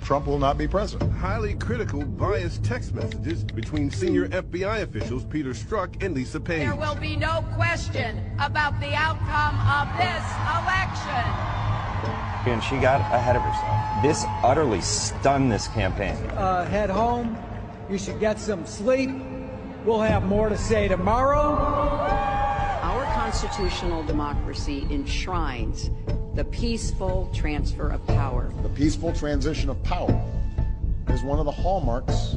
Trump will not be president. Highly critical, biased text messages between senior FBI officials Peter Strzok and Lisa Page. There will be no question about the outcome of this election. And she got ahead of herself. This utterly stunned this campaign. Head home. You should get some sleep. We'll have more to say tomorrow. Our constitutional democracy enshrines the peaceful transfer of power. The peaceful transition of power is one of the hallmarks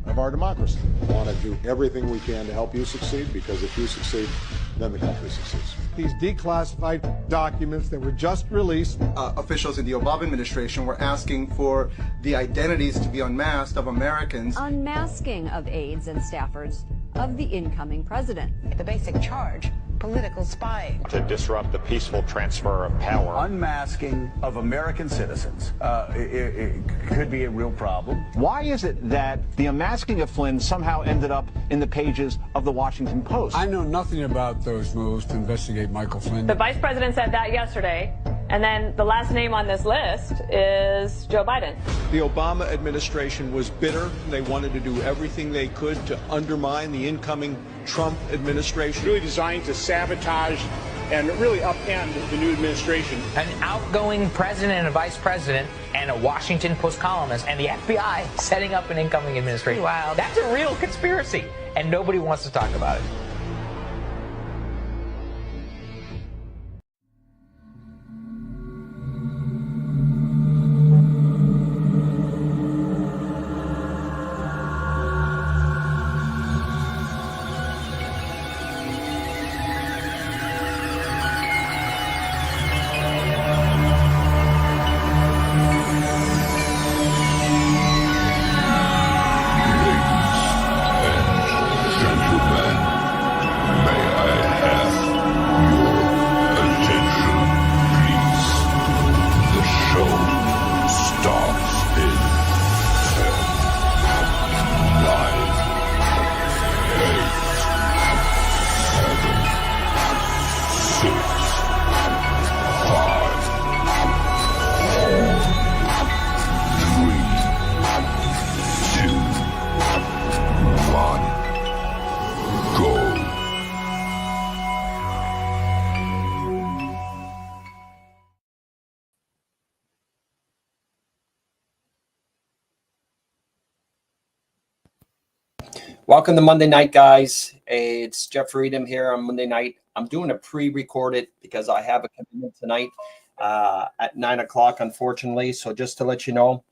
of our democracy. We want to do everything we can to help you succeed, because if you succeed, then the country succeeds. These declassified documents that were just released. Officials in the Obama administration were asking for the identities to be unmasked of Americans. Unmasking of aides and staffers of the incoming president. The basic charge, political spying. To disrupt the peaceful transfer of power. Unmasking of American citizens. It could be a real problem. Why is it that the unmasking of Flynn somehow ended up in the pages of the Washington Post? I know nothing about those moves to investigate Michael Flynn. The vice president said that yesterday, and then the last name on this list is Joe Biden. The Obama administration was bitter. They wanted to do everything they could to undermine the incoming Trump administration. Really designed to sabotage and really upend the new administration. An outgoing president and a vice president and a Washington Post columnist and the FBI setting up an incoming administration. Wow, that's a real conspiracy, and nobody wants to talk about it. Welcome to Monday night, guys. It's Jeff Freedom here on Monday night. I'm doing a pre-recorded because I have a commitment tonight at 9 o'clock, unfortunately. So just to let you know,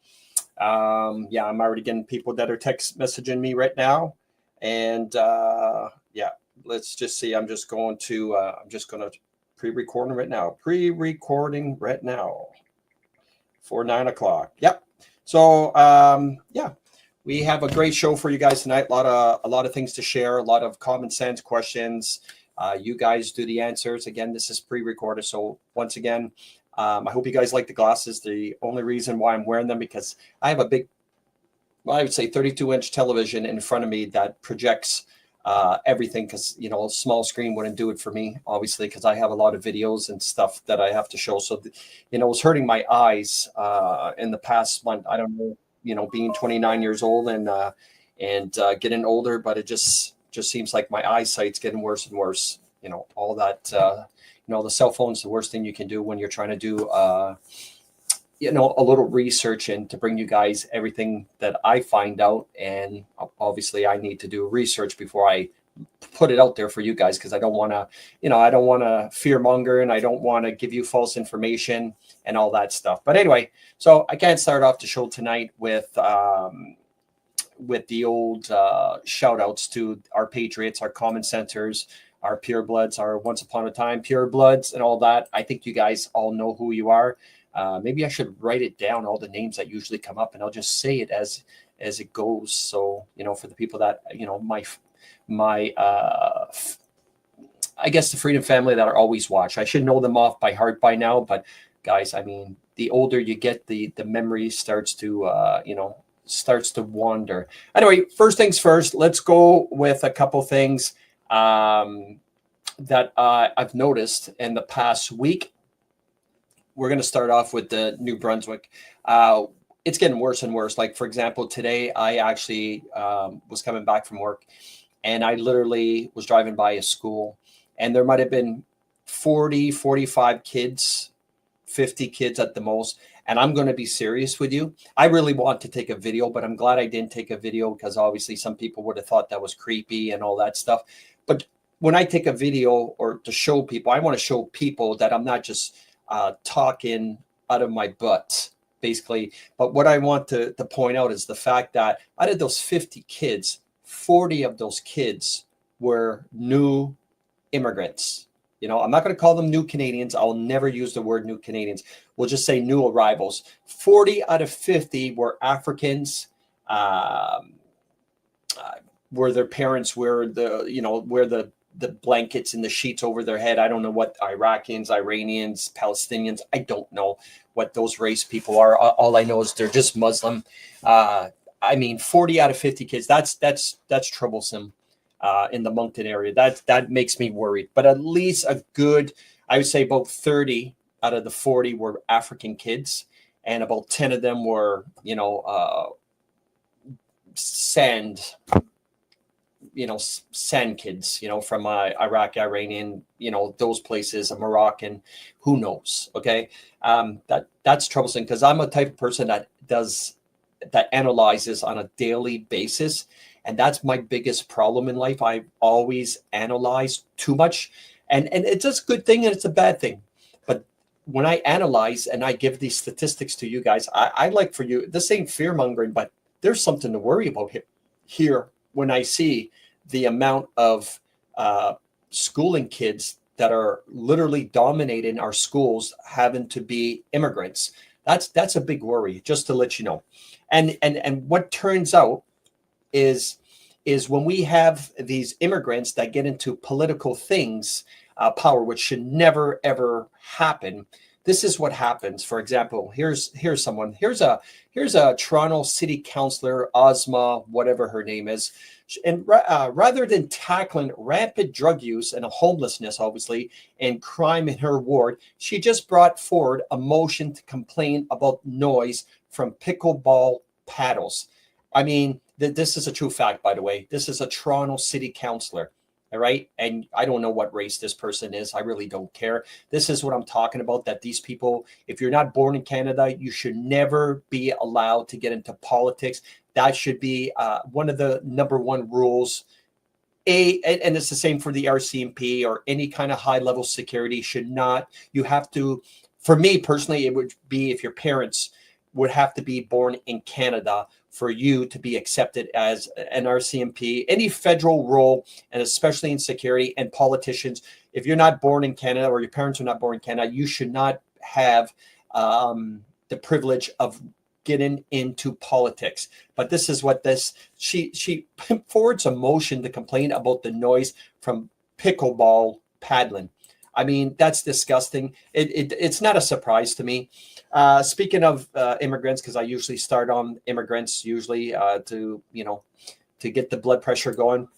yeah, I'm already getting people that are text messaging me right now. And yeah, let's just see. I'm just going to pre-recording right now. Pre-recording right now for 9 o'clock. Yep. So yeah. We have a great show for you guys tonight. A lot of things to share, a lot of common sense questions. You guys do the answers. Again, this is pre-recorded. So once again, I hope you guys like the glasses. The only reason why I'm wearing them because I have a big, well, I would say 32-inch television in front of me that projects everything because, you know, a small screen wouldn't do it for me, obviously, because I have a lot of videos and stuff that I have to show. So, you know, it's hurting my eyes in the past month. I don't know. You know, being 29 years old and getting older, but it just seems like my eyesight's getting worse and worse. You know, all that, you know, the cell phone's the worst thing you can do when you're trying to do, you know, a little research and to bring you guys everything that I find out. And obviously I need to do research before I put it out there for you guys, because I don't want to, you know, I don't want to fear monger and I don't want to give you false information and all that stuff. But anyway, so I can't start off the show tonight with the old shout outs to our patriots, our common centers, our purebloods, our once upon a time purebloods and all that. I think you guys all know who you are. Maybe I should write it down, all the names that usually come up, and I'll just say it as it goes. So, you know, for the people that, you know, my I guess the Freedom family that are always watch. I should know them off by heart by now, but guys, I mean, the older you get, the memory starts to you know, starts to wander. Anyway, first things first, let's go with a couple things that I've noticed in the past week. We're going to start off with the New Brunswick. it's getting worse and worse. Like, for example, today I actually was coming back from work, and I literally was driving by a school, and there might have been 40, 45 kids, 50 kids at the most. And I'm going to be serious with you. I really want to take a video, but I'm glad I didn't take a video, because obviously some people would have thought that was creepy and all that stuff. But when I take a video or to show people, I want to show people that I'm not just talking out of my butt, basically. But what I want to point out is the fact that out of those 50 kids, 40 of those kids were new immigrants. You know, I'm not going to call them new Canadians. I'll never use the word new Canadians. We'll just say new arrivals. 40 out of 50 were Africans, where their parents wear the blankets and the sheets over their head. I don't know what Iraqians, Iranians, Palestinians. I don't know what those race people are. All I know is they're just Muslim. I mean, 40 out of 50 kids. That's troublesome. In the Moncton area, that makes me worried. But at least a good, I would say about 30 out of the 40 were African kids, and about 10 of them were, sand kids, from Iraq, Iranian, those places, a Moroccan, who knows? Okay, that's troublesome, because I'm a type of person that analyzes on a daily basis. And that's my biggest problem in life. I always analyze too much. And it's a good thing and it's a bad thing. But when I analyze and I give these statistics to you guys, I like for you, this ain't fear mongering, but there's something to worry about here when I see the amount of schooling kids that are literally dominating our schools having to be immigrants. That's a big worry, just to let you know. And what turns out is when we have these immigrants that get into political things, power, which should never ever happen. This is what happens. For example, here's someone. Here's a Toronto City Councillor, Ozma, whatever her name is, and rather than tackling rampant drug use and homelessness, obviously, and crime in her ward, she just brought forward a motion to complain about noise from pickleball paddles. I mean, this is a true fact, by the way. This is a Toronto City Councillor, all right? And I don't know what race this person is. I really don't care. This is what I'm talking about, that these people, if you're not born in Canada, you should never be allowed to get into politics. That should be one of the number one rules. And it's the same for the RCMP or any kind of high-level security. You have to, for me personally, it would be if your parents would have to be born in Canada for you to be accepted as an RCMP, any federal role, and especially in security and politicians. If you're not born in Canada or your parents are not born in Canada, you should not have the privilege of getting into politics. But this is what she forwards a motion to complain about the noise from pickleball paddling. I mean, that's disgusting. It's not a surprise to me. Speaking of immigrants, because I usually start on immigrants to get the blood pressure going.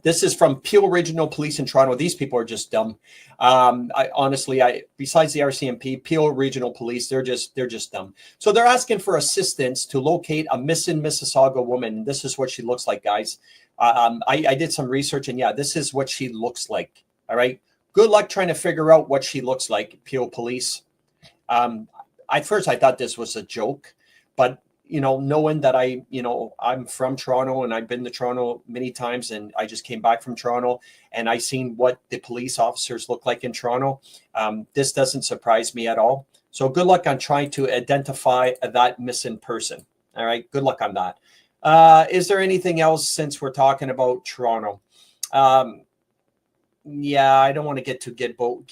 This is from Peel Regional Police in Toronto. These people are just dumb. Besides the RCMP, Peel Regional Police, they're just dumb. So they're asking for assistance to locate a missing Mississauga woman. This is what she looks like, guys. I did some research, and yeah, this is what she looks like. All right. Good luck trying to figure out what she looks like, Peel Police. At first, I thought this was a joke, but knowing that I'm from Toronto and I've been to Toronto many times, and I just came back from Toronto and I seen what the police officers look like in Toronto. This doesn't surprise me at all. So good luck on trying to identify that missing person. All right, good luck on that. Is there anything else since we're talking about Toronto? Yeah, I don't want to get to Gibo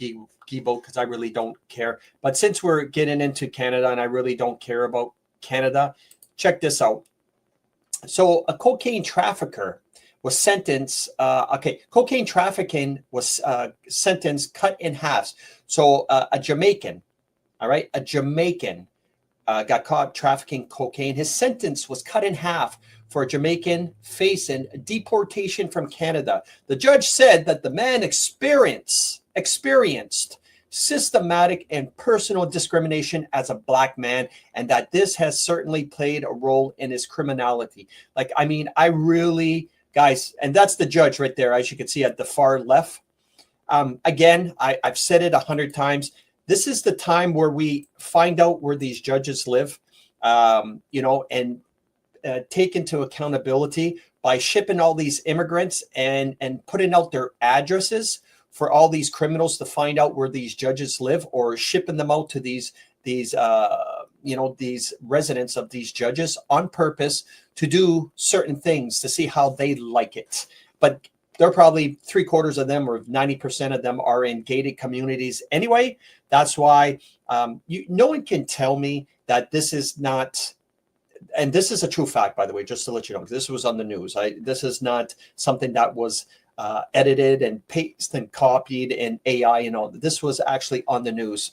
because I really don't care. But since we're getting into Canada and I really don't care about Canada, check this out. So a cocaine trafficker was sentenced. Cocaine trafficking was sentenced cut in half. So a Jamaican, all right, got caught trafficking cocaine. His sentence was cut in half for a Jamaican facing deportation from Canada. The judge said that the man experienced systematic and personal discrimination as a black man, and that this has certainly played a role in his criminality. Like, I mean, I really, guys, and that's the judge right there, as you can see at the far left. Again, I've said it 100 times. This is the time where we find out where these judges live, you know, and take into accountability by shipping all these immigrants and putting out their addresses for all these criminals to find out where these judges live, or shipping them out to these you know, these residents of these judges on purpose to do certain things to see how they like it. But they're probably 3/4 of them, or 90% of them, are in gated communities anyway. That's why no one can tell me that this is not. And this is a true fact, by the way, just to let you know, this was on the news. This is not something that was edited and pasted and copied in AI and all. This was actually on the news.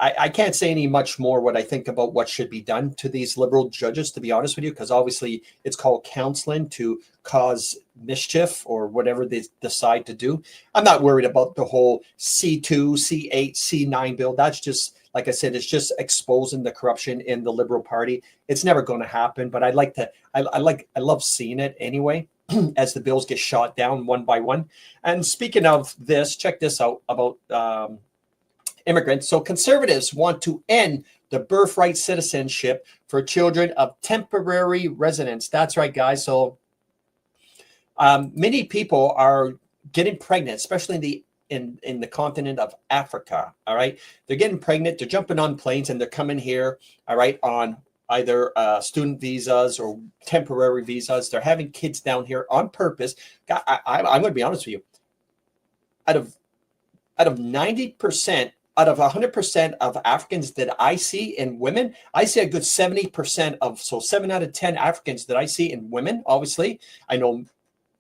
I can't say any much more what I think about what should be done to these liberal judges, to be honest with you, because obviously it's called counseling to cause mischief or whatever they decide to do. I'm not worried about the whole C2, C8, C9 bill. That's just, like I said, it's just exposing the corruption in the Liberal Party. It's never going to happen, but I love seeing it anyway as the bills get shot down one by one. And speaking of this, check this out about immigrants. So conservatives want to end the birthright citizenship for children of temporary residents. That's right, guys. So many people are getting pregnant, especially in the continent of Africa. All right, they're getting pregnant, they're jumping on planes, and they're coming here, all right, on either student visas or temporary visas. They're having kids down here on purpose. I'm going to be honest with you. Out of 90%, out of 100% of Africans that I see in women, I see a good 70% of, so 7 out of 10 Africans that I see in women. Obviously, I know,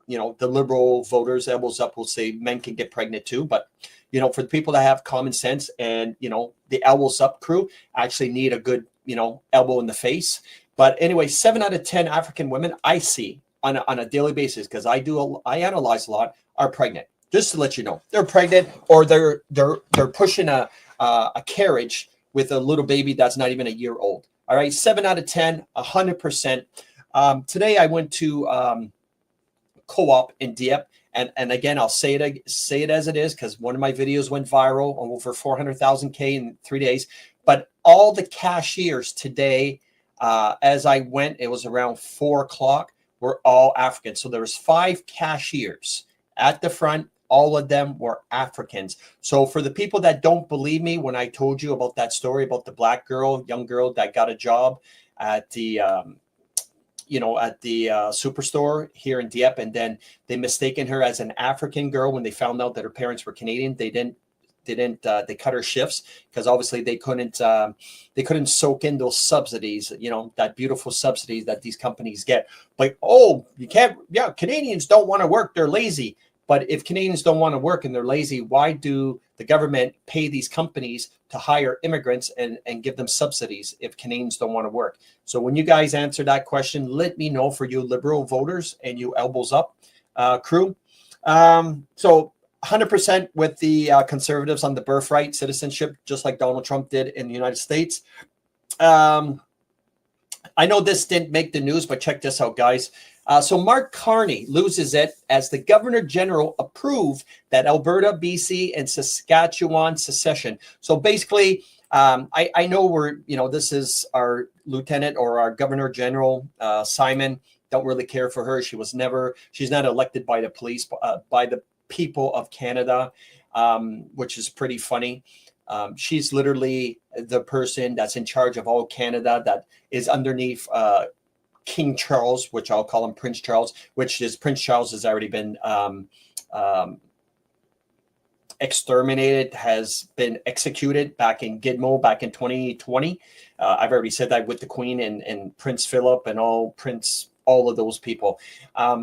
you know, the liberal voters, elbows up, will say men can get pregnant too. But, you know, for the people that have common sense and, you know, the elbows up crew actually need a good, you know, elbow in the face. But anyway, 7 out of 10 African women I see on a daily basis, because I analyze a lot, are pregnant. Just to let you know, they're pregnant, or they're pushing a carriage with a little baby that's not even a year old. All right, 7 out of 10, 100%. Today I went to Co-op in Dieppe, and again, I'll say it as it is, because one of my videos went viral, over 400,000 in 3 days. But all the cashiers today, as I went, it was around 4 o'clock, were all African. So there was 5 cashiers at the front. All of them were Africans. So for the people that don't believe me when I told you about that story about the black girl, young girl that got a job at the superstore here in Dieppe, and then they mistaken her as an African girl when they found out that her parents were Canadian. They cut her shifts because obviously they couldn't soak in those subsidies, you know, that beautiful subsidies that these companies get. Like, oh, you can't, yeah, Canadians don't want to work, they're lazy. But if Canadians don't want to work and they're lazy, why do the government pay these companies to hire immigrants and give them subsidies if Canadians don't want to work? So when you guys answer that question, let me know, for you liberal voters and you elbows up crew. So 100% with the conservatives on the birthright citizenship, just like Donald Trump did in the United States. I know this didn't make the news, but check this out, guys. So Mark Carney loses it as the Governor General approved that Alberta, BC, and Saskatchewan secession. So basically, I know this is our lieutenant or our Governor General, Simon. Don't really care for her. She's not elected by the police, by the people of Canada, which is pretty funny. She's literally the person that's in charge of all Canada, that is underneath King Charles, which I'll call him Prince Charles, Prince Charles has already been exterminated, has been executed back in Gitmo back in 2020. I've already said that with the Queen and Prince Philip and all of those people.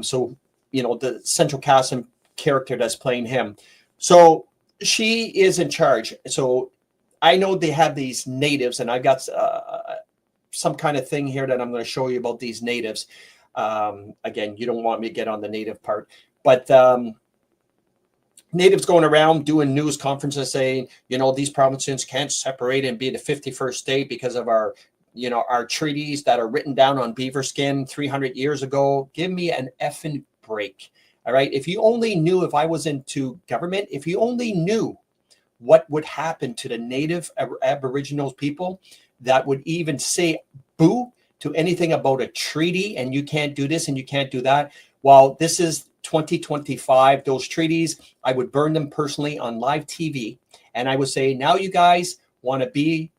So, you know, the Central Casting character that's playing him. So she is in charge. So I know they have these natives, and I've got some kind of thing here that I'm going to show you about these natives. Again, you don't want me to get on the native part, but natives going around doing news conferences saying, you know, these provinces can't separate and be the 51st state because of our, you know, our treaties that are written down on beaver skin 300 years ago. Give me an effing break. All right. If you only knew, if I was into government, if you only knew what would happen to the native Aboriginal people that would even say boo to anything about a treaty and you can't do this and you can't do that. Well, this is 2025. Those treaties, I would burn them personally on live TV. And I would say, now you guys want to be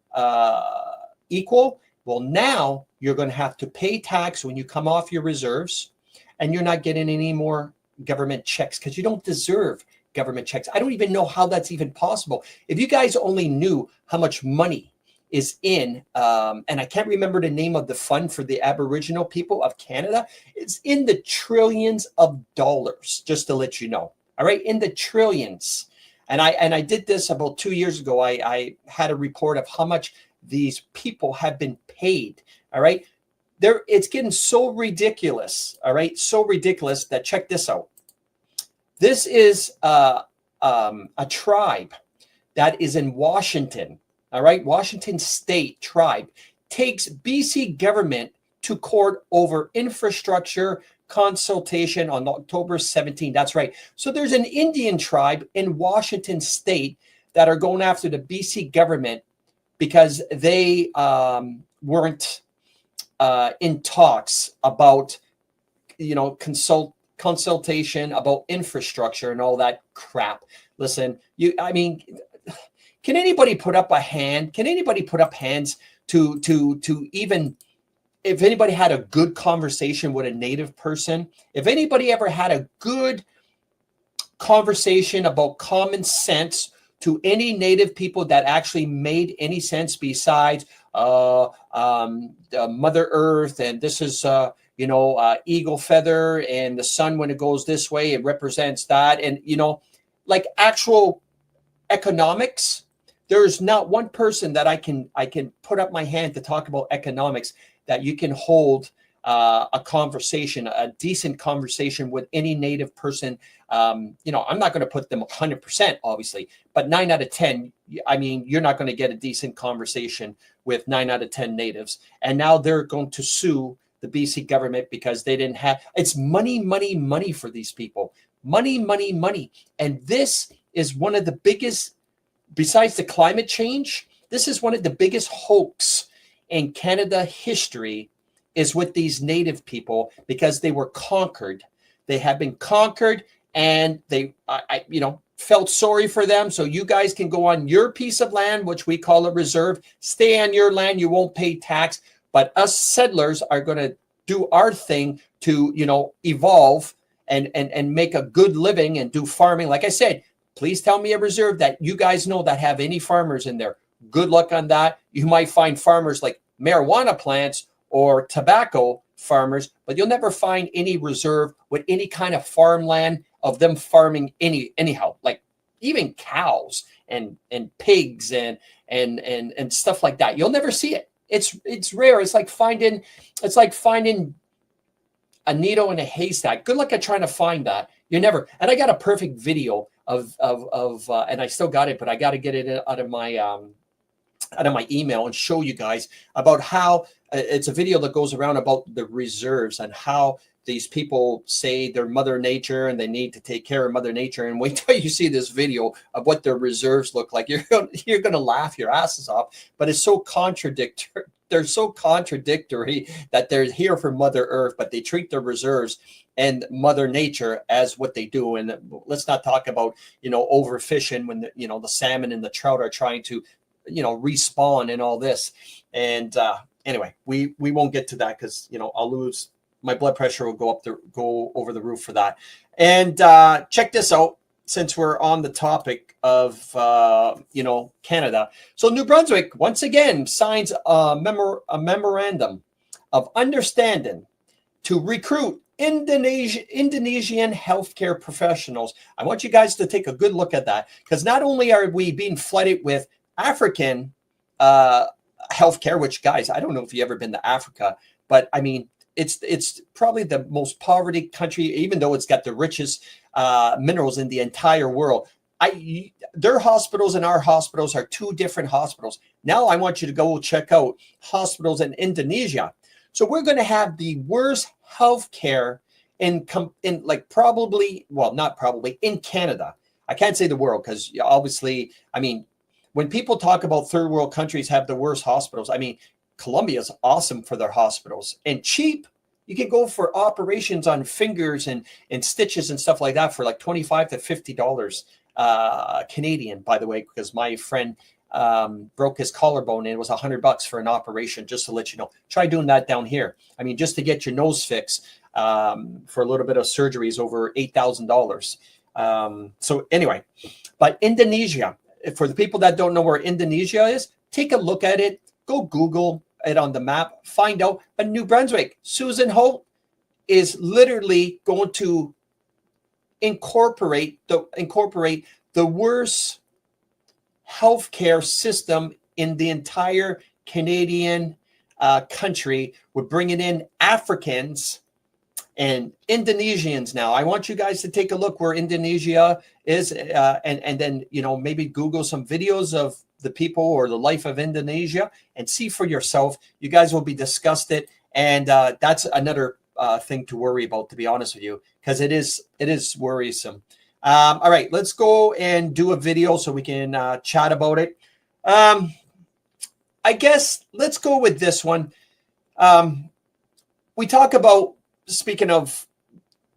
equal. Well, now you're going to have to pay tax when you come off your reserves, and you're not getting any more government checks because you don't deserve government checks. I don't even know how that's even possible. If you guys only knew how much money is in, and I can't remember the name of the fund for the Aboriginal people of Canada, it's in the trillions of dollars, just to let you know. All right, in the trillions. And I did this about 2 years ago. I had a report of how much these people have been paid. All right. It's getting so ridiculous. All right. So ridiculous that, check this out. This is a tribe that is in Washington. All right. Washington State tribe takes BC government to court over infrastructure consultation on October 17. That's right. So there's an Indian tribe in Washington State that are going after the BC government because they weren't in talks about, you know, consultation about infrastructure and all that crap. Listen, I mean, can anybody put up a hand? Can anybody put up hands to even, if anybody had a good conversation with a native person, if anybody ever had a good conversation about common sense to any native people that actually made any sense besides Mother Earth, and this is eagle feather, and the sun when it goes this way, it represents that, and like actual economics. There's not one person that I can put up my hand to talk about economics that you can hold a conversation, a decent conversation with any native person. I'm not going to put them 100%, obviously, but 9 out of 10, I mean, you're not going to get a decent conversation with 9 out of 10 natives. And now they're going to sue the BC government because they didn't have, it's money, money, money for these people. Money, money, money. And this is one of the biggest, besides the climate change, this is one of the biggest hoax in Canada history, is with these native people, because they were conquered. They have been conquered, and they, felt sorry for them. So you guys can go on your piece of land, which we call a reserve, stay on your land, you won't pay tax. But us settlers are going to do our thing to, evolve and make a good living and do farming. Like I said, please tell me a reserve that you guys know that have any farmers in there. Good luck on that. You might find farmers like marijuana plants or tobacco farmers, but you'll never find any reserve with any kind of farmland of them farming anyhow, like even cows and pigs and stuff like that. You'll never see it. It's rare. It's like finding a needle in a haystack. Good luck at trying to find that. You never. And I got a perfect video of and I still got it, but I got to get it out of my email and show you guys about how it's a video that goes around about the reserves and how these people say they're Mother Nature and they need to take care of Mother Nature. And wait till you see this video of what their reserves look like. You're going to laugh your asses off, but it's so contradictory. They're so contradictory that they're here for Mother Earth, but they treat their reserves and Mother Nature as what they do. And let's not talk about, overfishing when the salmon and the trout are trying to, respawn and all this. And anyway, we won't get to that because, I'll lose. My blood pressure will go over the roof for that. And check this out, since we're on the topic of, Canada. So New Brunswick, once again, signs a memorandum of understanding to recruit Indonesian healthcare professionals. I want you guys to take a good look at that, because not only are we being flooded with African healthcare, which, guys, I don't know if you've ever been to Africa, but I mean, it's probably the most poverty country, even though it's got the richest minerals in the entire world. Their hospitals and our hospitals are two different hospitals. Now I want you to go check out hospitals in Indonesia. So we're going to have the worst healthcare in Canada. I can't say the world because obviously, I mean, when people talk about third world countries have the worst hospitals, I mean, Colombia is awesome for their hospitals and cheap. You can go for operations on fingers and stitches and stuff like that for like $25 to $50 Canadian, by the way, because my friend broke his collarbone and it was $100 for an operation, just to let you know. Try doing that down here. I mean, just to get your nose fixed for a little bit of surgery is over $8,000. So anyway, but Indonesia, for the people that don't know where Indonesia is, take a look at it. Go Google it on the map. Find out. But New Brunswick, Susan Holt is literally going to incorporate the worst healthcare system in the entire Canadian country. We're bringing in Africans and Indonesians now. I want you guys to take a look where Indonesia is, and then, you know, maybe Google some videos of the people or the life of Indonesia and see for yourself. You guys will be disgusted, and that's another thing to worry about, to be honest with you, because it is worrisome. All right, let's go and do a video so we can chat about it. I guess let's go with this one. We talk about, speaking of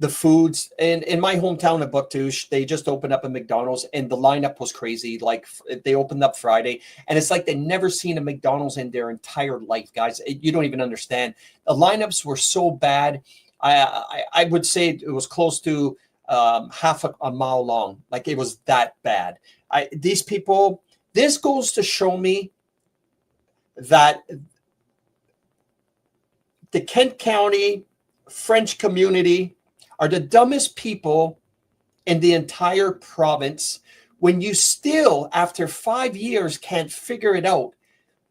the foods, in my hometown of Bouctouche, they just opened up a McDonald's and the lineup was crazy. Like, they opened up Friday and it's like they never seen a McDonald's in their entire life, guys. You don't even understand. The lineups were so bad. I would say it was close to half a mile long. Like, it was that bad. These people, this goes to show me that the Kent County French community are the dumbest people in the entire province, when you still, after 5 years, can't figure it out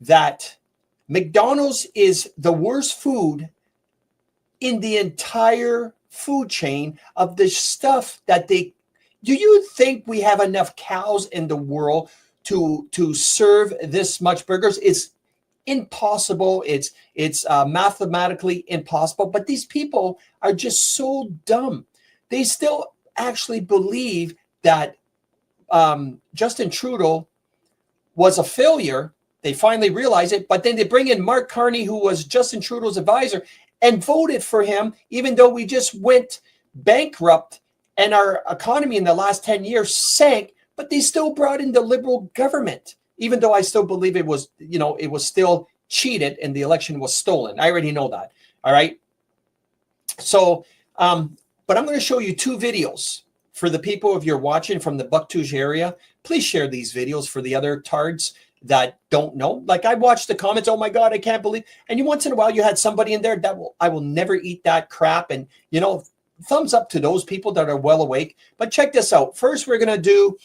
that McDonald's is the worst food in the entire food chain of the stuff that they... Do you think we have enough cows in the world to serve this much burgers? It's impossible. It's mathematically impossible. But these people are just so dumb. They still actually believe that Justin Trudeau was a failure. They finally realize it, but then they bring in Mark Carney, who was Justin Trudeau's advisor, and voted for him, even though we just went bankrupt and our economy in the last 10 years sank, but they still brought in the Liberal government, even though I still believe it was, you know, it was still cheated and the election was stolen. I already know that. All right. So, but I'm going to show you two videos for the people, if you're watching from the Bouctouche area. Please share these videos for the other tards that don't know. Like, I watched the comments, oh my God, I can't believe. And once in a while you had somebody in there that I will never eat that crap. And, you know, thumbs up to those people that are well awake. But check this out. First, we're going to do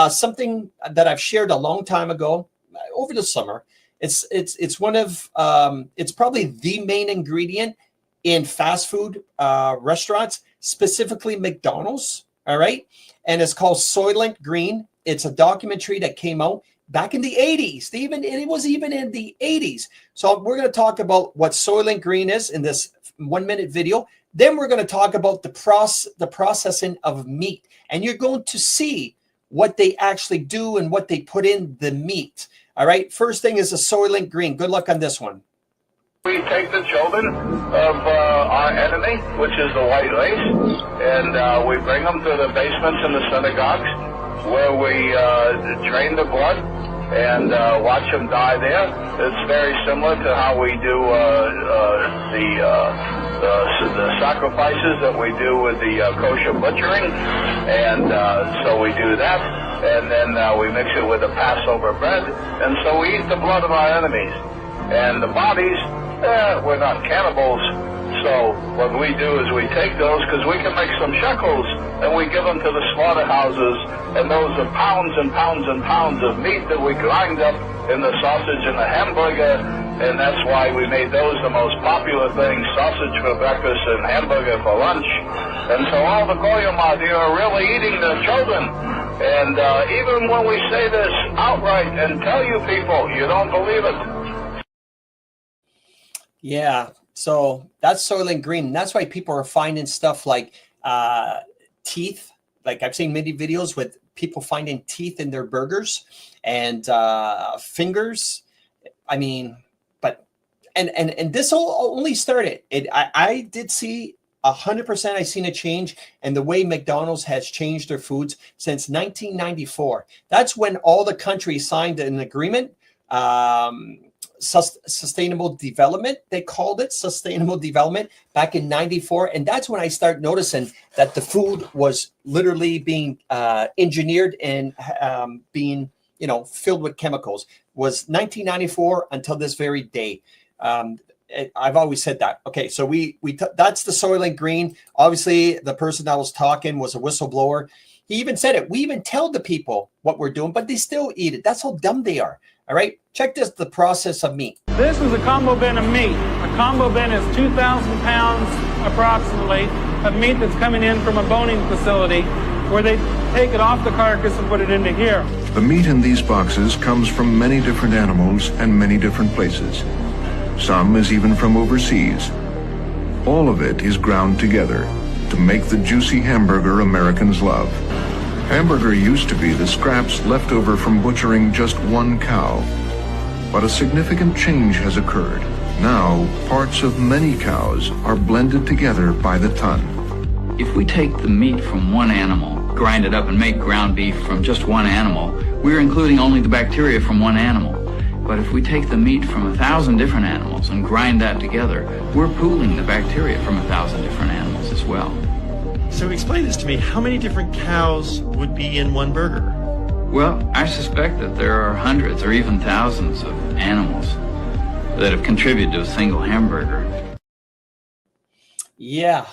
something that I've shared a long time ago over the summer. It's one of, it's probably the main ingredient in fast food restaurants, specifically McDonald's. All right. And it's called Soylent Green. It's a documentary that came out back in the 80s. It was even in the 80s. So we're going to talk about what Soylent Green is in this 1 minute video. Then we're going to talk about the processing of meat. And you're going to see what they actually do and what they put in the meat. All right. First thing is a Soylent Green. Good luck on this one. We take the children of our enemy, which is the white race, and we bring them to the basements in the synagogues where we drain the blood and watch them die there. It's very similar to how we do the sacrifices that we do with the kosher butchering, and so we do that, and then we mix it with the Passover bread, and so we eat the blood of our enemies. And the bodies, we're not cannibals, so what we do is we take those, because we can make some shekels, and we give them to the slaughterhouses, and those are pounds and pounds and pounds of meat that we grind up in the sausage and the hamburger, and that's why we made those the most popular things, sausage for breakfast and hamburger for lunch. And so all the Koyamadi are really eating their children. And even when we say this outright and tell you people, you don't believe it. Yeah, so that's Soylent Green. That's why people are finding stuff like teeth. Like I've seen many videos with people finding teeth in their burgers and fingers. I mean, but and this only started. I did see 100%. I seen a change in the way McDonald's has changed their foods since 1994. That's when all the countries signed an agreement. Sustainable development, they called it sustainable development back in 94. And that's when I start noticing that the food was literally being engineered and being, filled with chemicals. Was 1994 until this very day. I've always said that. Okay, so that's the Soylent Green. Obviously, the person that was talking was a whistleblower. He even said it. We even tell the people what we're doing, but they still eat it. That's how dumb they are. All right, check this, the process of meat. This is a combo bin of meat. A combo bin is 2,000 pounds approximately of meat that's coming in from a boning facility where they take it off the carcass and put it into here. The meat in these boxes comes from many different animals and many different places. Some is even from overseas. All of it is ground together to make the juicy hamburger Americans love. Hamburger used to be the scraps left over from butchering just one cow. But a significant change has occurred. Now, parts of many cows are blended together by the ton. If we take the meat from one animal, grind it up and make ground beef from just one animal, we're including only the bacteria from one animal. But if we take the meat from 1,000 different animals and grind that together, we're pooling the bacteria from 1,000 different animals as well. So explain this to me. How many different cows would be in one burger? Well, I suspect that there are hundreds or even thousands of animals that have contributed to a single hamburger. Yeah.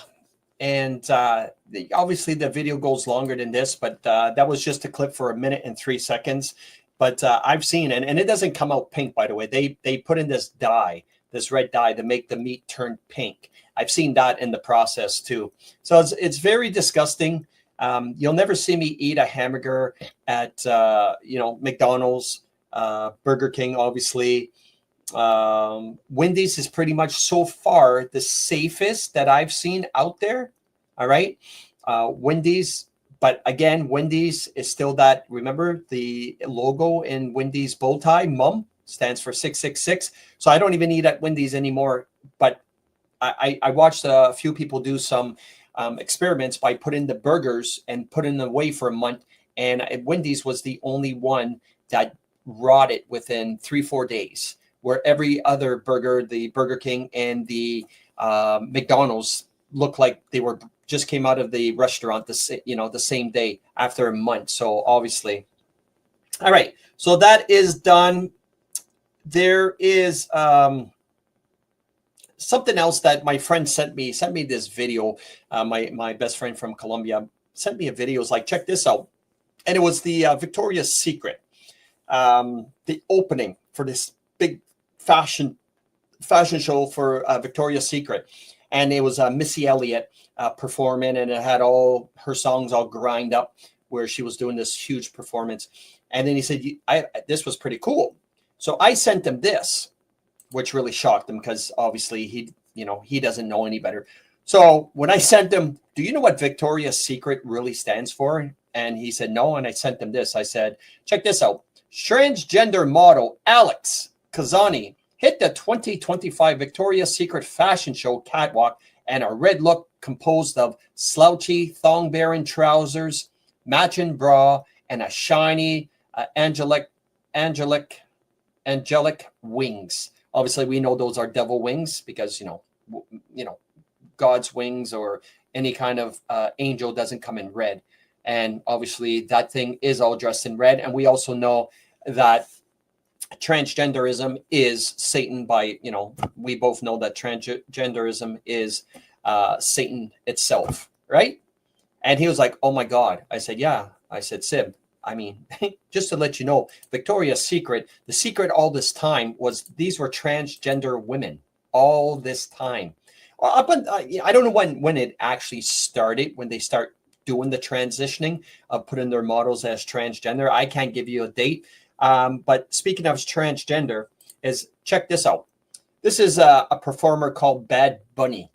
And obviously the video goes longer than this, but that was just a clip for 1 minute and 3 seconds. But I've seen it, and it doesn't come out pink, by the way. They put in this dye, this red dye, to make the meat turn pink. I've seen that in the process too. So it's very disgusting. You'll never see me eat a hamburger at McDonald's, Burger King, obviously. Wendy's is pretty much so far the safest that I've seen out there. All right, Wendy's. But again, Wendy's is still that. Remember the logo in Wendy's bow tie, MUM, stands for 666. So I don't even eat at Wendy's anymore. But I watched a few people do some experiments by putting the burgers and putting them away for a month. And Wendy's was the only one that rotted within 3-4 days, where every other burger, the Burger King and the McDonald's, looked like they were just came out of the restaurant the same day after a month. So obviously, all right. So that is done. There is something else that my friend sent me this video. My best friend from Colombia sent me a video. It's like, check this out. And it was the Victoria's Secret, the opening for this big fashion show for Victoria's Secret. And it was Missy Elliott performing, and it had all her songs all grind up where she was doing this huge performance. And then he said, this was pretty cool. So I sent him this, which really shocked him because obviously he doesn't know any better. So when I sent him, do you know what Victoria's Secret really stands for? And he said, no. And I sent him this. I said, check this out. Transgender model Alex Kazani hit the 2025 Victoria's Secret fashion show catwalk and a red look composed of slouchy thong-bearing trousers, matching bra, and a shiny angelic wings. Obviously, we know those are devil wings because, God's wings or any kind of angel doesn't come in red. And obviously, that thing is all dressed in red. And we also know that transgenderism is Satan we both know that transgenderism is Satan itself, right? And he was like, oh my God. I said, yeah. I said, Sib, I mean, just to let you know, Victoria's Secret, the secret all this time was these were transgender women all this time. I don't know when it actually started, when they start doing the transitioning of putting their models as transgender. I can't give you a date. But speaking of transgender, check this out. This is a performer called Bad Bunny.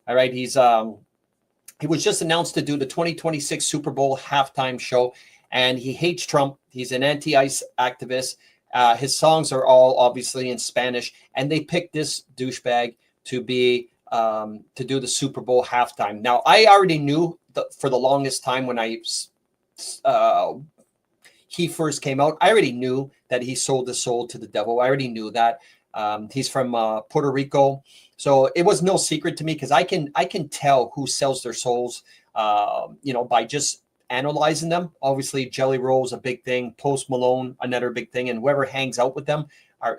All right, he was just announced to do the 2026 Super Bowl halftime show, and he hates Trump. He's an anti-ICE activist. His songs are all obviously in Spanish, and they picked this douchebag to be to do the Super Bowl halftime. Now, I already knew for the longest time when he first came out, I already knew that he sold his soul to the devil. I already knew that. He's from Puerto Rico, so it was no secret to me because I can tell who sells their souls, by just analyzing them. Obviously, Jelly Roll's a big thing. Post Malone, another big thing, and whoever hangs out with them,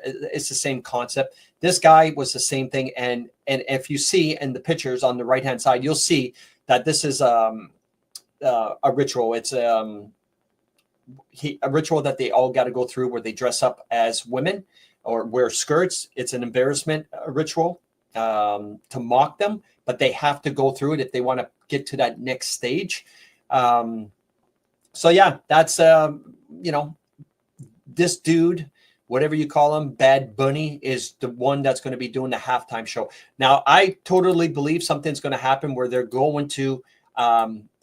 it's the same concept. This guy was the same thing, and if you see in the pictures on the right hand side, you'll see that this is a ritual. It's a ritual that they all got to go through where they dress up as women or wear skirts. It's an embarrassment ritual to mock them, but they have to go through it if they want to get to that next stage. So yeah, that's this dude, whatever you call him, Bad Bunny, is the one that's going to be doing the halftime show. Now, I totally believe something's going to happen where they're going to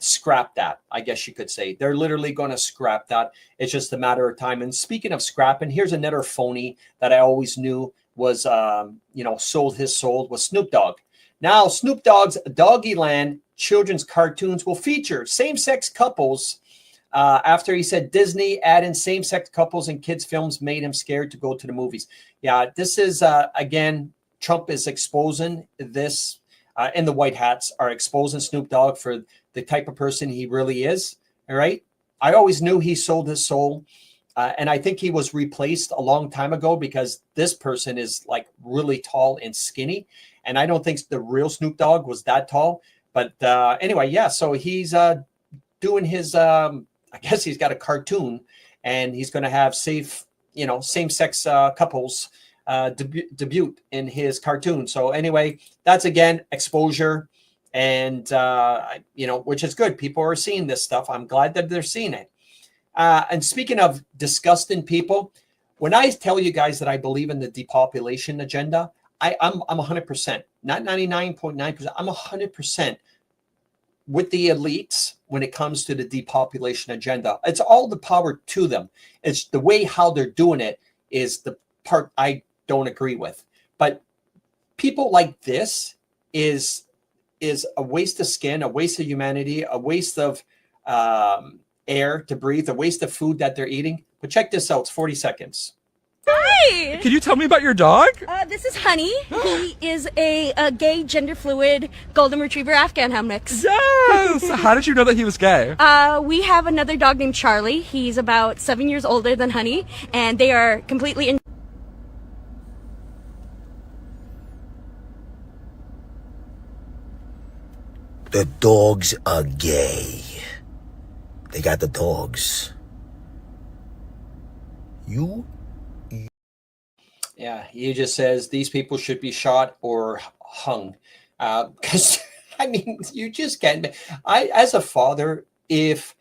scrap that, I guess you could say. They're literally going to scrap that. It's just a matter of time. And speaking of scrapping, here's another phony that I always knew was, sold his soul, was Snoop Dogg. Now, Snoop Dogg's Doggyland children's cartoons will feature same-sex couples after he said Disney adding same-sex couples in kids' films made him scared to go to the movies. Yeah, this is, again, Trump is exposing this, and the white hats are exposing Snoop Dogg for the type of person he really is, all right? I always knew he sold his soul, and I think he was replaced a long time ago because this person is, like, really tall and skinny, and I don't think the real Snoop Dogg was that tall. But anyway, yeah, so he's doing his, I guess he's got a cartoon, and he's going to have same-sex couples debut in his cartoon. So anyway, that's, again, exposure, and, which is good. People are seeing this stuff. I'm glad that they're seeing it. And speaking of disgusting people, when I tell you guys that I believe in the depopulation agenda, I'm 100%, not 99.9%. I'm 100% with the elites when it comes to the depopulation agenda. It's all the power to them. It's the way how they're doing it is the part I don't agree with. But people like this is a waste of skin, a waste of humanity, a waste of air to breathe, a waste of food that they're eating. But check this out. It's 40 seconds. Hi! Can you tell me about your dog? This is Honey. He is a gay, gender-fluid, golden retriever Afghan hound mix. Yes! How did you know that he was gay? We have another dog named Charlie. He's about 7 years older than Honey, and they are completely The dogs are gay. They got the dogs. Yeah, he just says these people should be shot or hung. Because, I mean, you just can't. As a father, if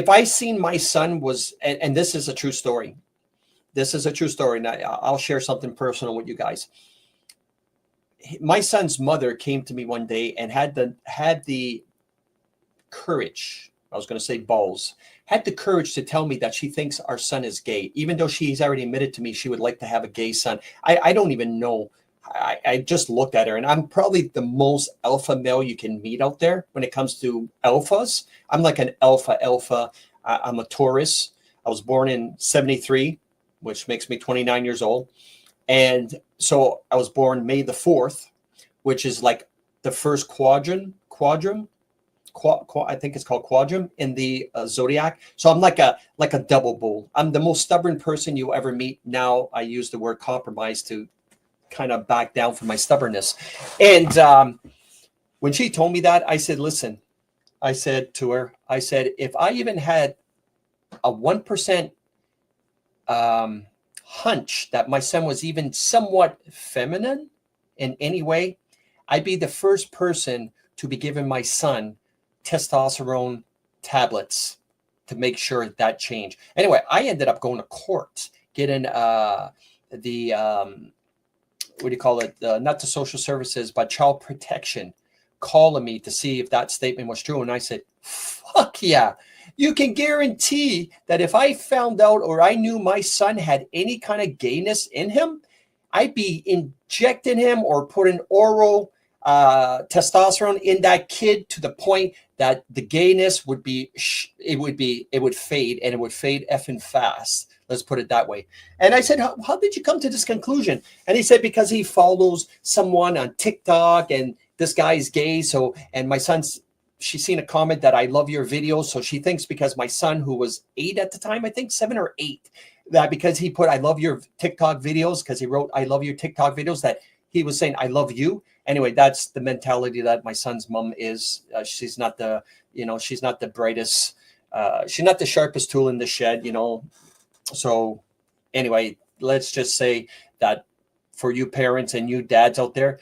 I seen my son was, and this is a true story. This is a true story. And I'll share something personal with you guys. My son's mother came to me one day and had the courage. I was going to say balls. Had the courage to tell me that she thinks our son is gay, even though she's already admitted to me she would like to have a gay son. I don't even know. I just looked at her, and I'm probably the most alpha male you can meet out there when it comes to alphas. I'm like an alpha. I'm a Taurus. I was born in 1973, which makes me 29 years old. And so I was born May the 4th, which is like the first quadrant. I think it's called quadrum in the zodiac. So I'm like a double bull. I'm the most stubborn person you ever meet. Now I use the word compromise to kind of back down from my stubbornness. And when she told me that, I said, listen, I said to her, if I even had a 1% hunch that my son was even somewhat feminine in any way, I'd be the first person to be giving my son testosterone tablets to make sure that changed. Anyway, I ended up going to court, getting what do you call it? Not the social services, but child protection calling me to see if that statement was true. And I said, fuck yeah. You can guarantee that if I found out or I knew my son had any kind of gayness in him, I'd be injecting him or putting oral testosterone in that kid to the point that the gayness would be, it would fade, and it would fade effing fast. Let's put it that way. And I said, how did you come to this conclusion? And he said, because he follows someone on TikTok and this guy's gay. So, and my son's, she's seen a comment that I love your videos. So she thinks because my son, who was 8 at the time, I think 7 or 8, that because he put, I love your TikTok videos, because he wrote, I love your TikTok videos, that he was saying, I love you. Anyway, that's the mentality that my son's mom is. She's not the, she's not the brightest, she's not the sharpest tool in the shed, So anyway, let's just say that for you parents and you dads out there,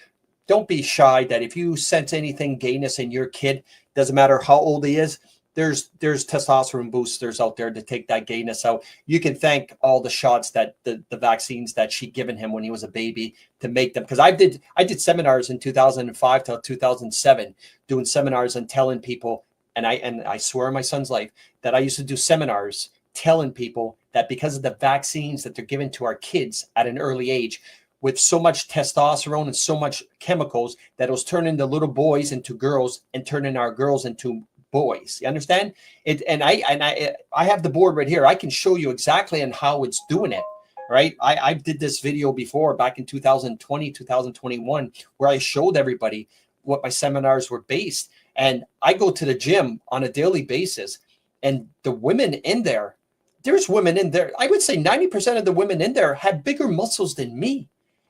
don't be shy that if you sense anything gayness in your kid, doesn't matter how old he is, there's testosterone boosters out there to take that gayness out. You can thank all the shots that the vaccines that she given him when he was a baby to make them. Because I did seminars in 2005 till 2007, doing seminars and telling people, and I swear on my son's life that I used to do seminars telling people that because of the vaccines that they're given to our kids at an early age, with so much testosterone and so much chemicals, that it was turning the little boys into girls and turning our girls into boys. You understand it? And I have the board right here. I can show you exactly on how it's doing it. Right. I did this video before back in 2020, 2021, where I showed everybody what my seminars were based. And I go to the gym on a daily basis, and the women in there, there's women in there. I would say 90% of the women in there have bigger muscles than me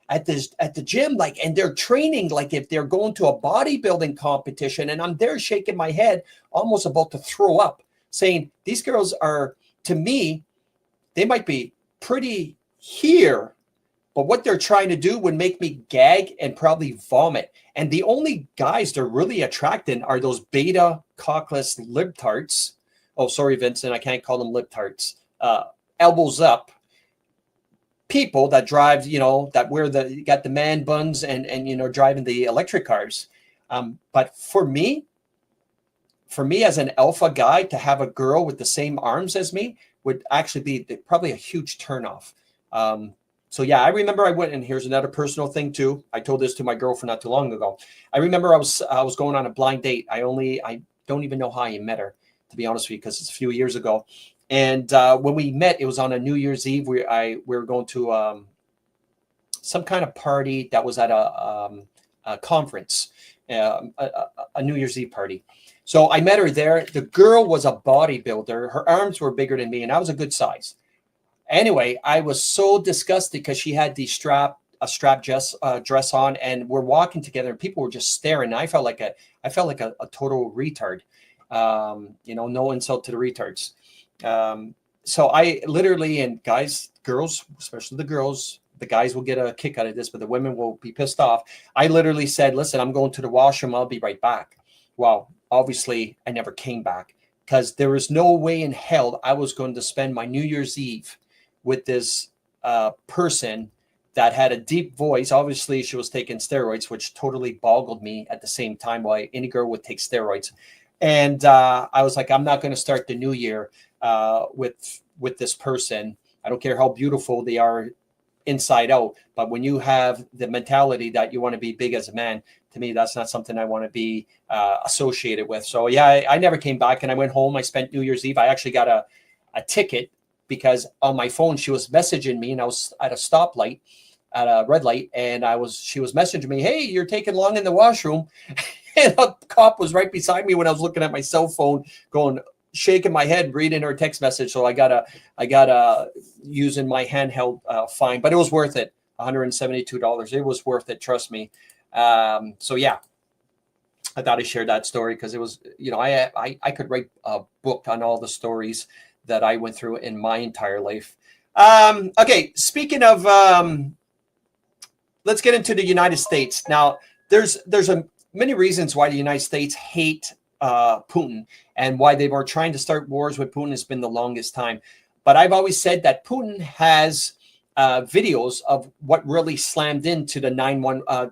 at the gym, like, and they're training like if they're going to a bodybuilding competition, and I'm there shaking my head, almost about to throw up, saying these girls are, to me, they might be pretty here, but what they're trying to do would make me gag and probably vomit. And the only guys they're really attracting are those beta cockless libtards. Oh, sorry, Vincent, I can't call them libtards. Elbows up people that drive, that got the man buns and driving the electric cars. But for me as an alpha guy, to have a girl with the same arms as me would actually be probably a huge turnoff. So yeah, I remember I went, and here's another personal thing too. I told this to my girlfriend not too long ago. I remember I was going on a blind date. I don't even know how I met her, to be honest with you, because it's a few years ago. And when we met, it was on a New Year's Eve. We were going to some kind of party that was at a conference, a New Year's Eve party. So I met her there. The girl was a bodybuilder. Her arms were bigger than me, and I was a good size. Anyway, I was so disgusted because she had a strap dress on, and we're walking together, and people were just staring. And I felt like a total retard. No insult to the retards. So I literally, and girls, especially the girls, the guys will get a kick out of this, but the women will be pissed off. I literally said, listen, I'm going to the washroom. I'll be right back. Well, obviously I never came back, because there was no way in hell I was going to spend my New Year's Eve with this person that had a deep voice. Obviously she was taking steroids, which totally boggled me at the same time, why any girl would take steroids. And I was like, I'm not going to start the new year with this person. I don't care how beautiful they are inside out, but when you have the mentality that you want to be big as a man, to me, that's not something I want to be associated with. So yeah, I never came back, and I went home. I spent New Year's Eve. I actually got a ticket because on my phone she was messaging me, and I was at a stoplight, at a red light, and she was messaging me, hey, you're taking long in the washroom. And a cop was right beside me when I was looking at my cell phone, shaking my head, reading her text message. So I got using my handheld fine, but it was worth it. $172. It was worth it. Trust me. So yeah, I thought I shared that story because it was, I could write a book on all the stories that I went through in my entire life. Okay, speaking of, let's get into the United States. Now, there's many reasons why the United States hate Putin, and why they were trying to start wars with Putin has been the longest time. But I've always said that Putin has videos of what really slammed into the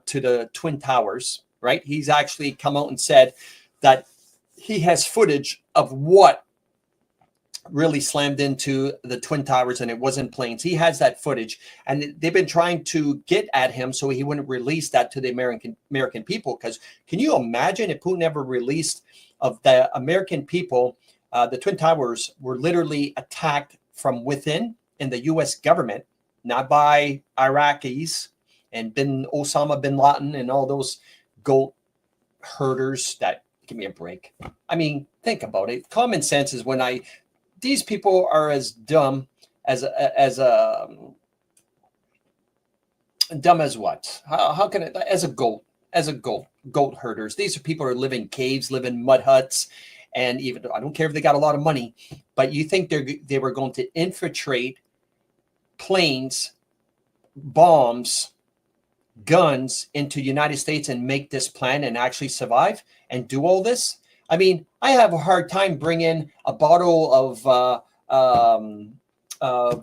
to the Twin Towers, right? He's actually come out and said that he has footage of what really slammed into the Twin Towers, and it wasn't planes. He has that footage, and they've been trying to get at him so he wouldn't release that to the American people. Because can you imagine if Putin ever released of the American people? The Twin Towers were literally attacked from within in the U.S. government, not by Iraqis and Osama bin Laden and all those goat herders. That, give me a break. I mean, think about it. Common sense is when these people are as dumb as dumb as what? How can it, as a goat herders? These are people who live in caves, live in mud huts, and even, I don't care if they got a lot of money, but you think they were going to infiltrate planes, bombs, guns into the United States and make this plan and actually survive and do all this? I mean, I have a hard time bringing a bottle of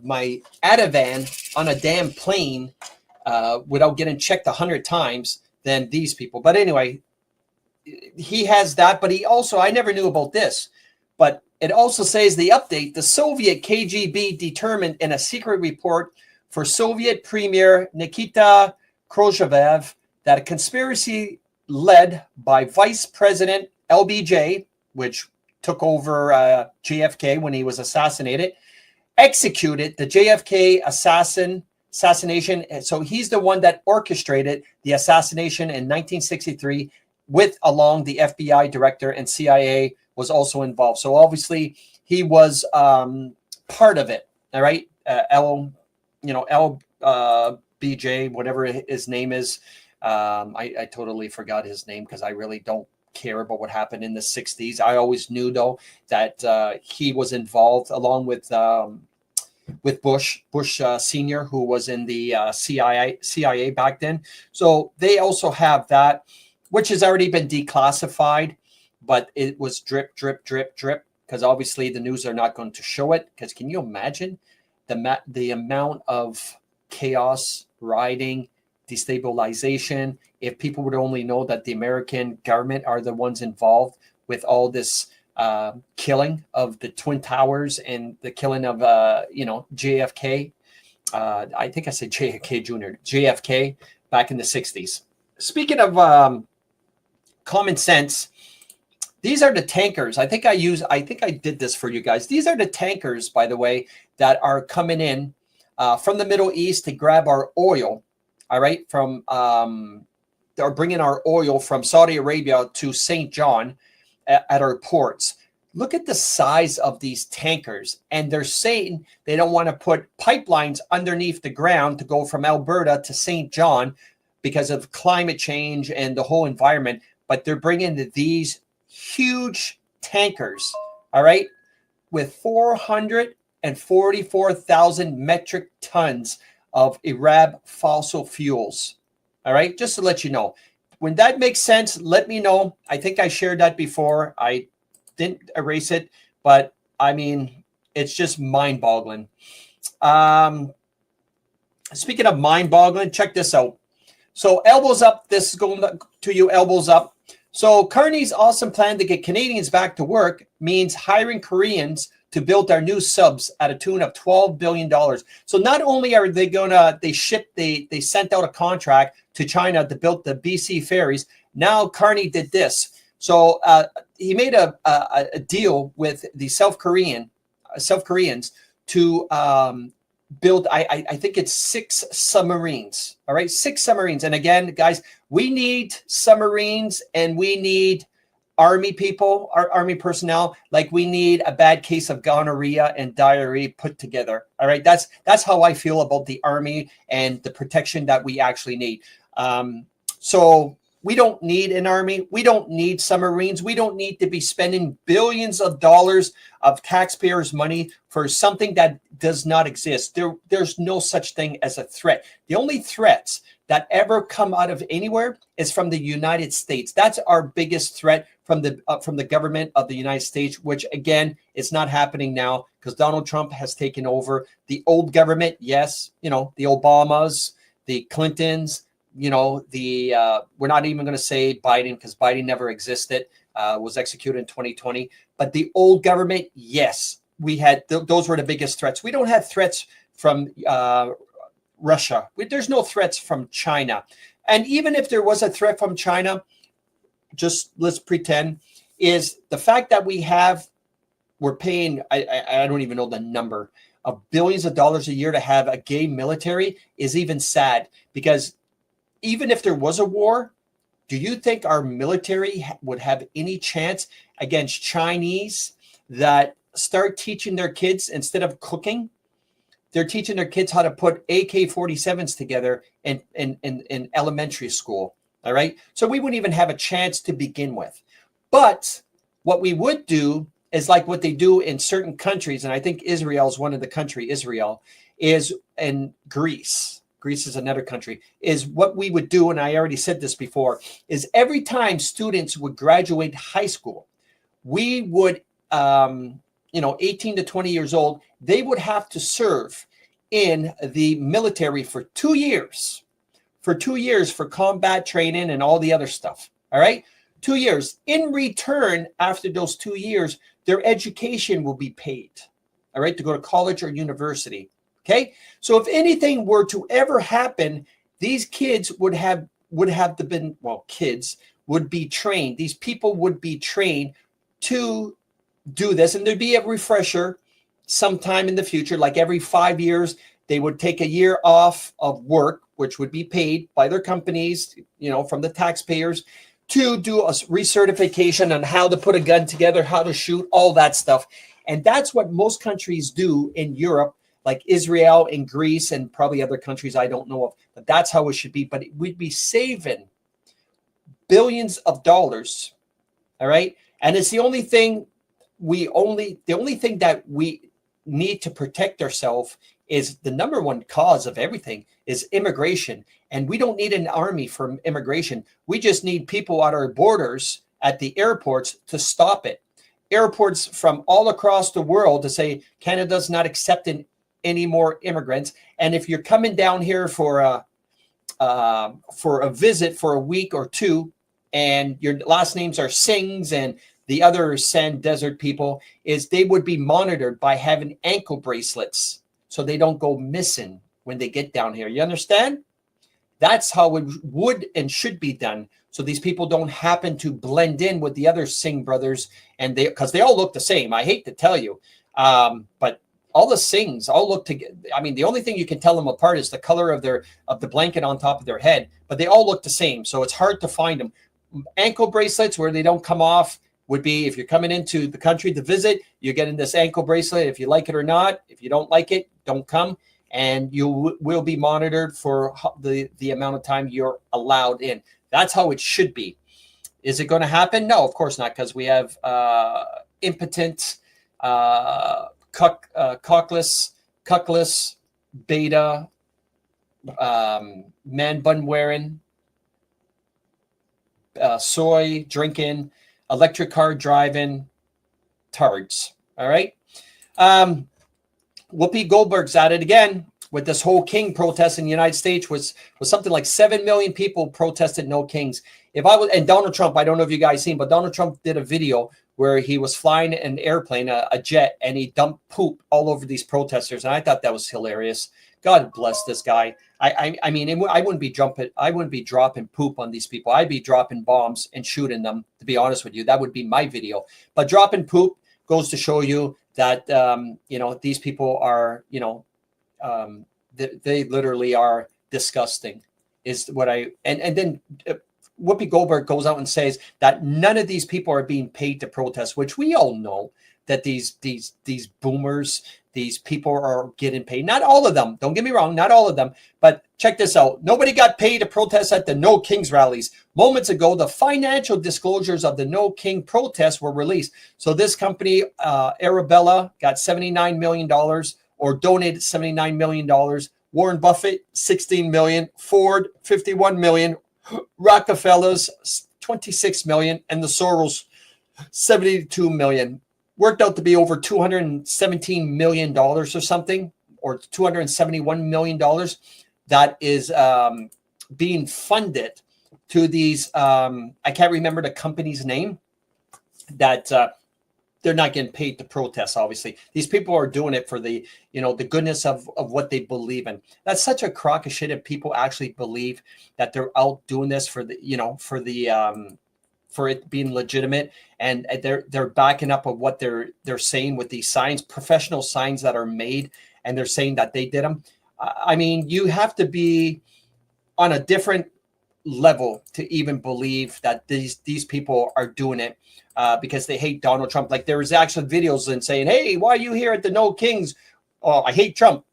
my Ativan on a damn plane without getting checked 100 times than these people. But anyway, he has that. But he also, I never knew about this, but it also says the update, the Soviet KGB determined in a secret report for Soviet Premier Nikita Khrushchev that a conspiracy led by Vice President LBJ, which took over JFK when he was assassinated, executed the JFK assassination. So he's the one that orchestrated the assassination in 1963 along the FBI director, and CIA was also involved. So obviously he was part of it. All right. LBJ, whatever his name is. I totally forgot his name because I really don't care about what happened in the 60s. I always knew, though, that he was involved along with Bush Sr., who was in the CIA back then. So they also have that, which has already been declassified, but it was drip, drip, drip, drip, because obviously the news are not going to show it. Because can you imagine the amount of chaos, rioting, destabilization, if people would only know that the American government are the ones involved with all this killing of the Twin Towers and the killing of JFK. I think I said JFK Jr. JFK back in the 60s. Speaking of common sense, these are the tankers. I think I did this for you guys. These are the tankers, by the way, that are coming in from the Middle East to grab our oil. All right, they're bringing our oil from Saudi Arabia to St. John at our ports. Look at the size of these tankers. And they're saying they don't want to put pipelines underneath the ground to go from Alberta to St. John because of climate change and the whole environment. But they're bringing these huge tankers, all right, with 444,000 metric tons of Arab fossil fuels. All right, just to let you know. When that makes sense, let me know. I think I shared that before. I didn't erase it, but I mean, it's just mind-boggling. Speaking of mind-boggling, check this out. So elbows up. This is going to you, elbows up. So Carney's awesome plan to get Canadians back to work means hiring Koreans to build our new subs at a tune of $12 billion. So not only are they they sent out a contract to China to build the BC ferries. Now Carney did this. So he made a deal with the South Koreans to build, I think it's 6 submarines. All right, 6 submarines. And again, guys, we need submarines and we need Army people, our Army personnel, like we need a bad case of gonorrhea and diarrhea put together. All right, that's how I feel about the Army and the protection that we actually need. So We don't need an army. We don't need submarines. We don't need to be spending billions of dollars of taxpayers' money for something that does not exist. There's no such thing as a threat. The only threats that ever come out of anywhere is from the United States. That's our biggest threat from the government of the United States, which again is not happening now because Donald Trump has taken over. The old government, yes, the Obamas, the Clintons, we're not even going to say Biden because Biden never existed, was executed in 2020. But the old government, yes, we had those were the biggest threats. We don't have threats from Russia. There's no threats from China. And even if there was a threat from China, just let's pretend, is the fact that we're paying, I don't even know the number of billions of dollars a year to have a gay military is even sad, because even if there was a war, do you think our military would have any chance against Chinese that start teaching their kids, instead of cooking, they're teaching their kids how to put AK-47s together in elementary school? All right. So we wouldn't even have a chance to begin with. But what we would do is like what they do in certain countries. And I think Israel is one of the countries. Israel is, and Greece is another country, is what we would do. And I already said this before, is every time students would graduate high school, we would, 18 to 20 years old, they would have to serve in the military for 2 years. For 2 years for combat training and all the other stuff. All right. 2 years. In return, after those 2 years, their education will be paid. All right. To go to college or university. Okay. So if anything were to ever happen, these kids would have been, kids would be trained. These people would be trained to do this. And there'd be a refresher sometime in the future, like every 5 years, they would take a year off of work, which would be paid by their companies, from the taxpayers, to do a recertification on how to put a gun together, how to shoot, all that stuff. And that's what most countries do in Europe, like Israel and Greece and probably other countries I don't know of. But that's how it should be. But we'd be saving billions of dollars. All right. And it's the only thing that we need to protect ourselves is the number one cause of everything is immigration. And we don't need an army for immigration. We just need people at our borders, at the airports, to stop it. Airports from all across the world to say Canada's not accepting any more immigrants. And if you're coming down here for a visit for a week or two, and your last names are Singhs and the other sand desert people, is they would be monitored by having ankle bracelets so they don't go missing when they get down here. You understand? That's how it would and should be done. So these people don't happen to blend in with the other Singh brothers, and because they all look the same. I hate to tell you, but all the Singhs all look together. I mean, the only thing you can tell them apart is the color of the blanket on top of their head, but they all look the same. So it's hard to find them. Ankle bracelets where they don't come off would be, if you're coming into the country to visit, you're getting this ankle bracelet. If you like it or not, if you don't like it, don't come. And you will be monitored for the amount of time you're allowed in. That's how it should be. Is it going to happen? No, of course not, because we have impotent, cuckless, beta, man bun wearing, soy drinking, electric car driving tards. All right. Whoopi Goldberg's at it again with this whole King protest in the United States. Was something like 7 million people protested no kings. And Donald Trump, I don't know if you guys seen, but Donald Trump did a video where he was flying an airplane, a jet, and he dumped poop all over these protesters. And I thought that was hilarious. God bless this guy. I mean, I wouldn't be dropping poop on these people. I'd be dropping bombs and shooting them, to be honest with you. That would be my video. But dropping poop goes to show you that, these people are, they literally are disgusting is what and then Whoopi Goldberg goes out and says that none of these people are being paid to protest, which we all know that these boomers, these people are getting paid. Not all of them. Don't get me wrong. Not all of them. But check this out. Nobody got paid to protest at the No Kings rallies. Moments ago, the financial disclosures of the No King protests were released. So this company, Arabella, got $79 million or donated $79 million. Warren Buffett, $16 million. Ford, $51 million. Rockefellers, $26 million. And the Soros, $72 million. Worked out to be over $217 million or something, or $271 million that is being funded to these, I can't remember the company's name, that they're not getting paid to protest, obviously. These people are doing it for the, the goodness of what they believe in. That's such a crock of shit if people actually believe that they're out doing this for the, for it being legitimate, and they're backing up of what they're saying with these signs, professional signs that are made, and they're saying that they did them. I mean, you have to be on a different level to even believe that these people are doing it because they hate Donald Trump. Like there was actual videos and saying, "Hey, why are you here at the No Kings?" "Oh, I hate Trump."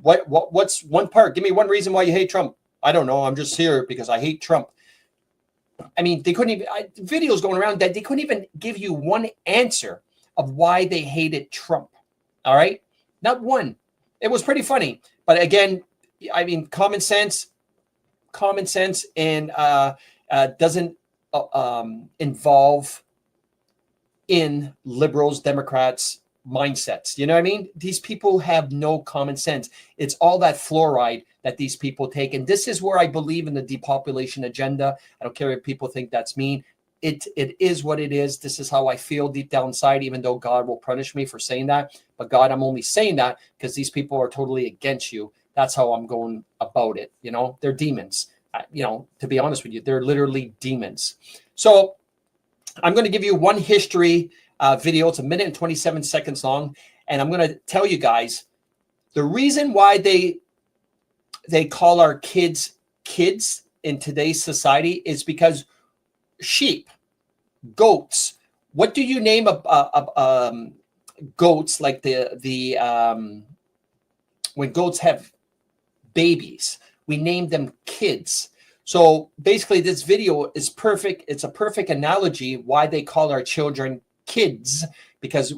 What's one part? Give me one reason why you hate Trump. "I don't know. I'm just here because I hate Trump." I mean, they couldn't even, videos going around that they couldn't even give you one answer of why they hated Trump. All right. Not one. It was pretty funny. But again, I mean, common sense and doesn't involve in liberals, Democrats mindsets. You know what I mean? These people have no common sense. It's all that fluoride that these people take. And this is where I believe in the depopulation agenda. I don't care if people think that's mean. It is what it is. This is how I feel deep down inside, even though God will punish me for saying that. But God, I'm only saying that because these people are totally against you. That's how I'm going about it. They're demons. To be honest with you, they're literally demons. So I'm going to give you one history video. It's 1 minute and 27 seconds long. And I'm going to tell you guys the reason why they call our kids in today's society is because sheep, goats. What do you name goats? Like when goats have babies, we name them kids. So basically, this video is perfect. It's a perfect analogy why they call our children kids, because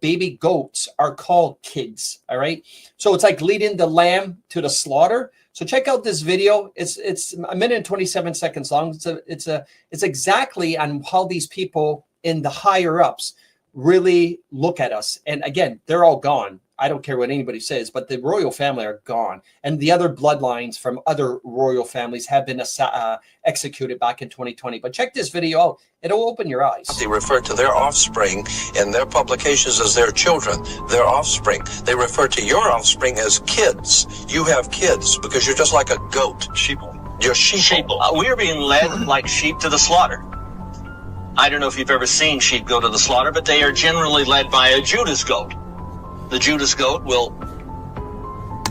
baby goats are called kids. All right. So it's like leading the lamb to the slaughter. So check out this video. It's 1 minute and 27 seconds long. It's exactly on how these people in the higher ups really look at us. And again, they're all gone. I don't care what anybody says, but the royal family are gone. And the other bloodlines from other royal families have been executed back in 2020. But check this video out. It'll open your eyes. They refer to their offspring in their publications as their children, their offspring. They refer to your offspring as kids. You have kids because you're just like a goat. Sheeple. You're sheeple. We are being led like sheep to the slaughter. I don't know if you've ever seen sheep go to the slaughter, but they are generally led by a Judas goat. The Judas goat will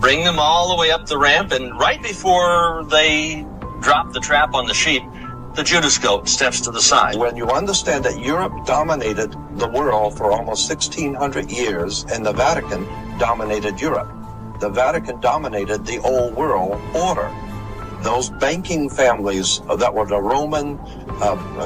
bring them all the way up the ramp, and right before they drop the trap on the sheep, the Judas goat steps to the side. When you understand that Europe dominated the world for almost 1,600 years, and the Vatican dominated Europe. The Vatican dominated the old world order. Those banking families that were the Roman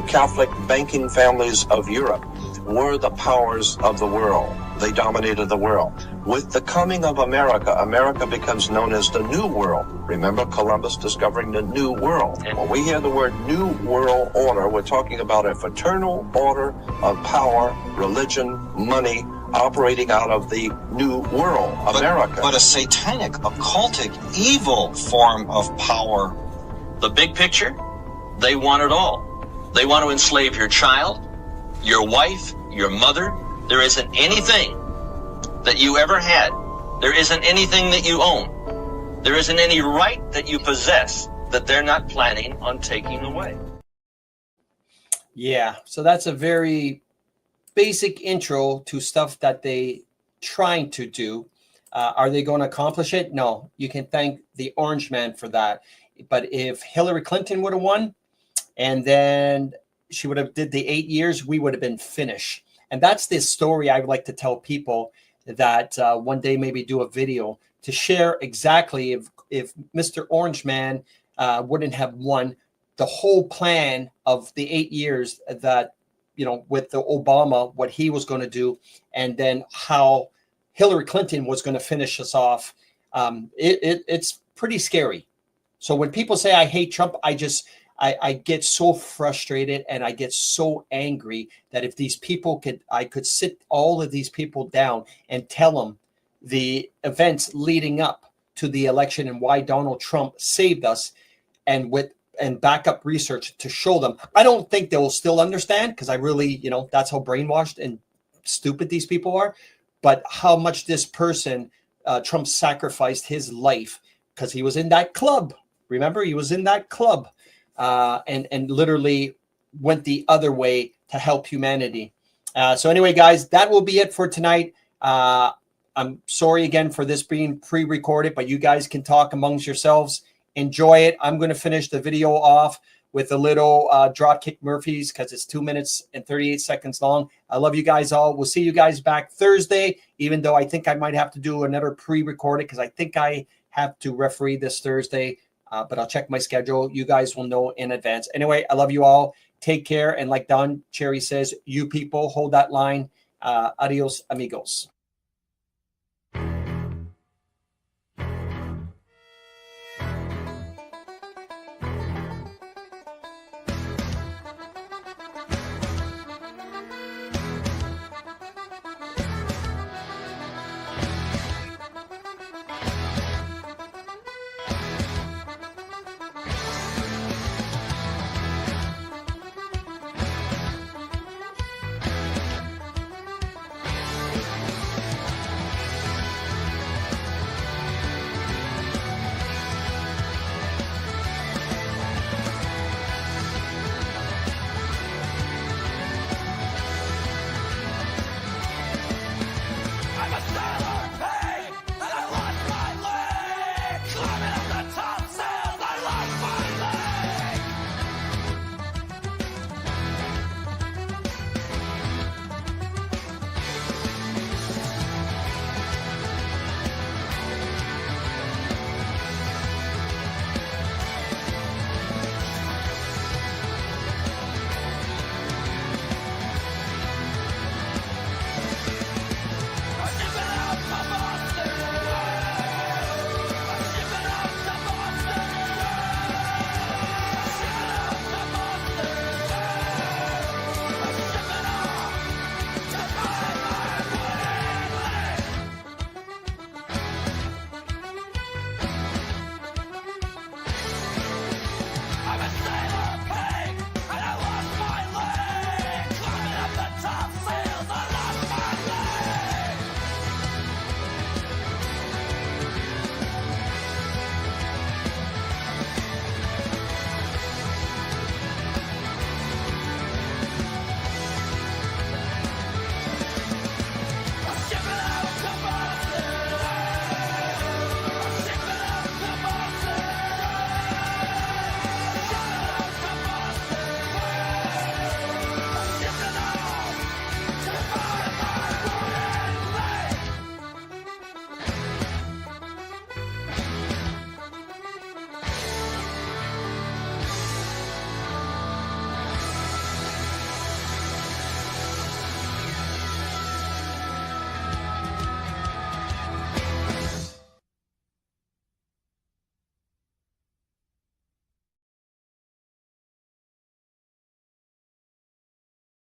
Catholic banking families of Europe were the powers of the world. They dominated the world. With the coming of America, America becomes known as the New World. Remember Columbus discovering the New World. When we hear the word New World Order, we're talking about a fraternal order of power, religion, money, operating out of the New World, America. But a satanic, occultic, evil form of power. The big picture, they want it all. They want to enslave your child, your wife, your mother. There isn't anything that you ever had. There isn't anything that you own. There isn't any right that you possess that they're not planning on taking away. Yeah, so that's a very basic intro to stuff that they trying to do. Are they going to accomplish it? No, you can thank the orange man for that. But if Hillary Clinton would have won and then she would have did the 8 years, we would have been finished. And that's this story I would like to tell people. that one day maybe do a video to share exactly if Mr. Orange Man wouldn't have won, the whole plan of the 8 years that, you know, with the Obama, what he was going to do, and then how Hillary Clinton was going to finish us off. It's pretty scary. So when people say I hate Trump, I get so frustrated and I get so angry that if these people I could sit all of these people down and tell them the events leading up to the election and why Donald Trump saved us, and backup research to show them. I don't think they will still understand, because I really, you know, that's how brainwashed and stupid these people are. But how much this person, Trump, sacrificed his life because he was in that club. Remember, he was in that club and literally went the other way to help humanity. So anyway, guys, that will be it for tonight. I'm sorry again for this being pre-recorded, but you guys can talk amongst yourselves. Enjoy it. I'm going to finish the video off with a little Dropkick Murphys because it's 2 minutes and 38 seconds long. I love you guys all. We'll see you guys back Thursday, even though I think I might have to do another pre-recorded because I think I have to referee this Thursday, but I'll check my schedule. You guys will know in advance. Anyway, I love you all. Take care. And like Don Cherry says, you people hold that line. Adios, amigos.